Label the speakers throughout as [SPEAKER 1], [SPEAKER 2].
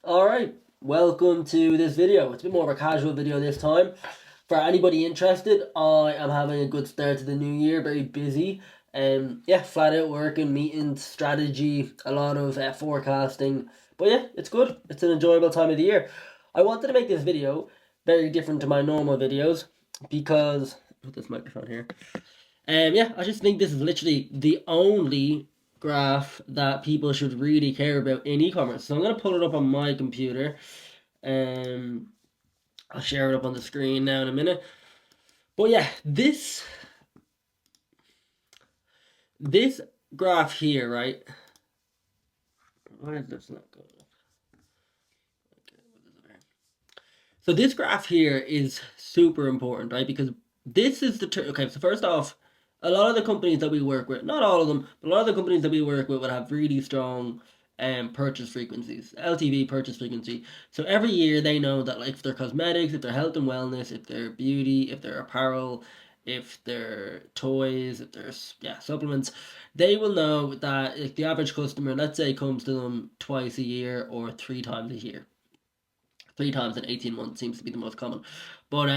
[SPEAKER 1] Alright, welcome to this video. It's a bit more of a casual video this time. For anybody interested, I am having a good start to the new year, very busy. Yeah, flat out working, meetings, strategy, a lot of forecasting. But yeah, it's good. It's an enjoyable time of the year. I wanted to make this video very different to my normal videos because, put this microphone here. Yeah, I just think this is literally the only graph that people should really care about in e-commerce. So I'm gonna pull it up on my computer. Um, I'll share it up on the screen now in a minute. But yeah, this graph here, right? Why is this not going? So this graph here is super important, right? Because this is the okay. So first off, a lot of the companies that we work with, not all of them, but a lot of the companies that we work with will have really strong purchase frequencies, LTV purchase frequency. So every year they know that like if they're cosmetics, if they're health and wellness, if they're beauty, if they're apparel, if they're toys, if there's supplements, they will know that if the average customer, let's say, comes to them twice a year or 3 times a year. 3 times in 18 months seems to be the most common. But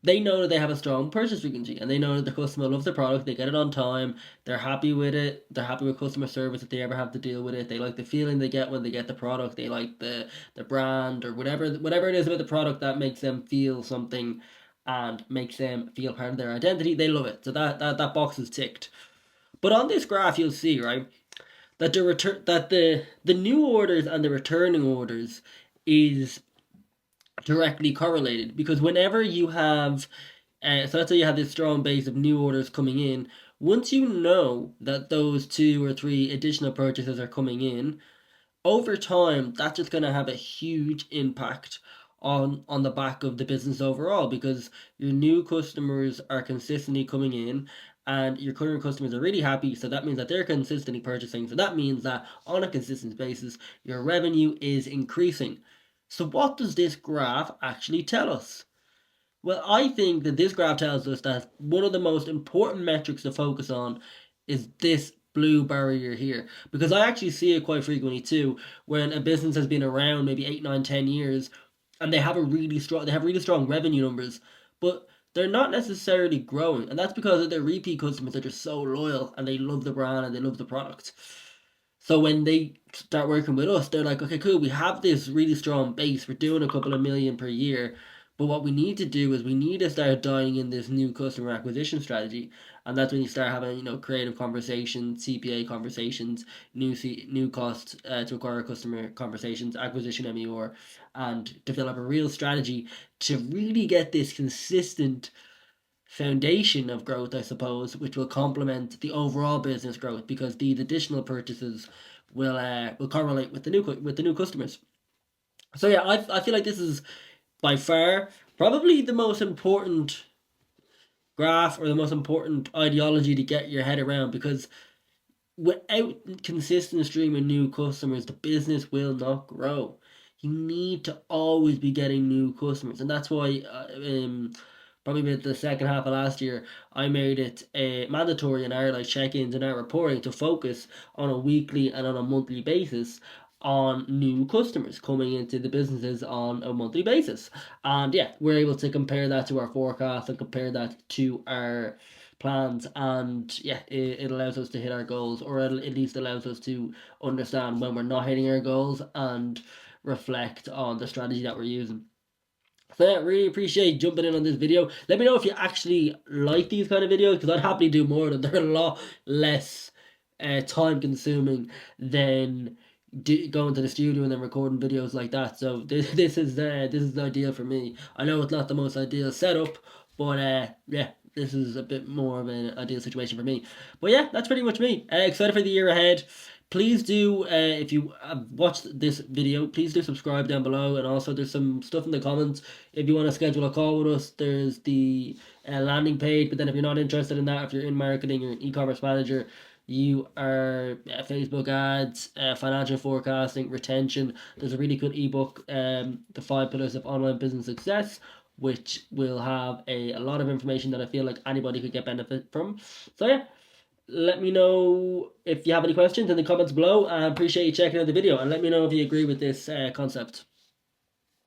[SPEAKER 1] they know that they have a strong purchase frequency and they know that the customer loves the product, they get it on time, they're happy with it, they're happy with customer service if they ever have to deal with it, they like the feeling they get when they get the product, they like the brand or whatever it is about the product that makes them feel something and makes them feel part of their identity, they love it. So that box is ticked. But on this graph you'll see, right, that the new orders and the returning orders is directly correlated because whenever you have so let's say you have this strong base of new orders coming in, once you know that those 2 or 3 additional purchases are coming in over time, that's just going to have a huge impact on the back of the business overall because your new customers are consistently coming in and your current customers are really happy, so that means that they're consistently purchasing, so that means that on a consistent basis your revenue is increasing. So what does this graph actually tell us? Well, I think that this graph tells us that one of the most important metrics to focus on is this blue barrier here. Because I actually see it quite frequently too, when a business has been around maybe 8, 9, 10 years and they have really strong revenue numbers, but they're not necessarily growing. And that's because their repeat customers are just so loyal and they love the brand and they love the product. So when they start working with us, they're like, okay, cool, we have this really strong base. We're doing a couple of million per year. But what we need to do is we need to start dialing in this new customer acquisition strategy. And that's when you start having, creative conversations, CPA conversations, new cost to acquire a customer conversations, acquisition MER, and develop a real strategy to really get this consistent foundation of growth, I suppose, which will complement the overall business growth because these additional purchases will correlate with the new customers. So yeah, I feel like this is by far probably the most important graph or the most important ideology to get your head around because without consistent stream of new customers, the business will not grow. You need to always be getting new customers, and that's why probably about the second half of last year, I made it mandatory in our like check-ins and our reporting to focus on a weekly and on a monthly basis on new customers coming into the businesses on a monthly basis. And yeah, we're able to compare that to our forecast and compare that to our plans, and yeah, it allows us to hit our goals, or at least allows us to understand when we're not hitting our goals and reflect on the strategy that we're using. So yeah, really appreciate jumping in on this video. Let me know if you actually like these kind of videos because I'd happily do more of them. They're a lot less time consuming than going to the studio and then recording videos like that. So this is ideal for me. I know it's not the most ideal setup, but yeah, this is a bit more of an ideal situation for me. But yeah, that's pretty much me. Excited for the year ahead. Please do, if you have watched this video, please do subscribe down below. And also, there's some stuff in the comments. If you want to schedule a call with us, there's the landing page. But then, if you're not interested in that, if you're in marketing, you're an e-commerce manager, you are Facebook ads, financial forecasting, retention. There's a really good ebook, The 5 Pillars of Online Business Success, which will have a lot of information that I feel like anybody could get benefit from. So yeah, Let me know if you have any questions in the comments below. I appreciate you checking out the video, and let me know if you agree with this concept.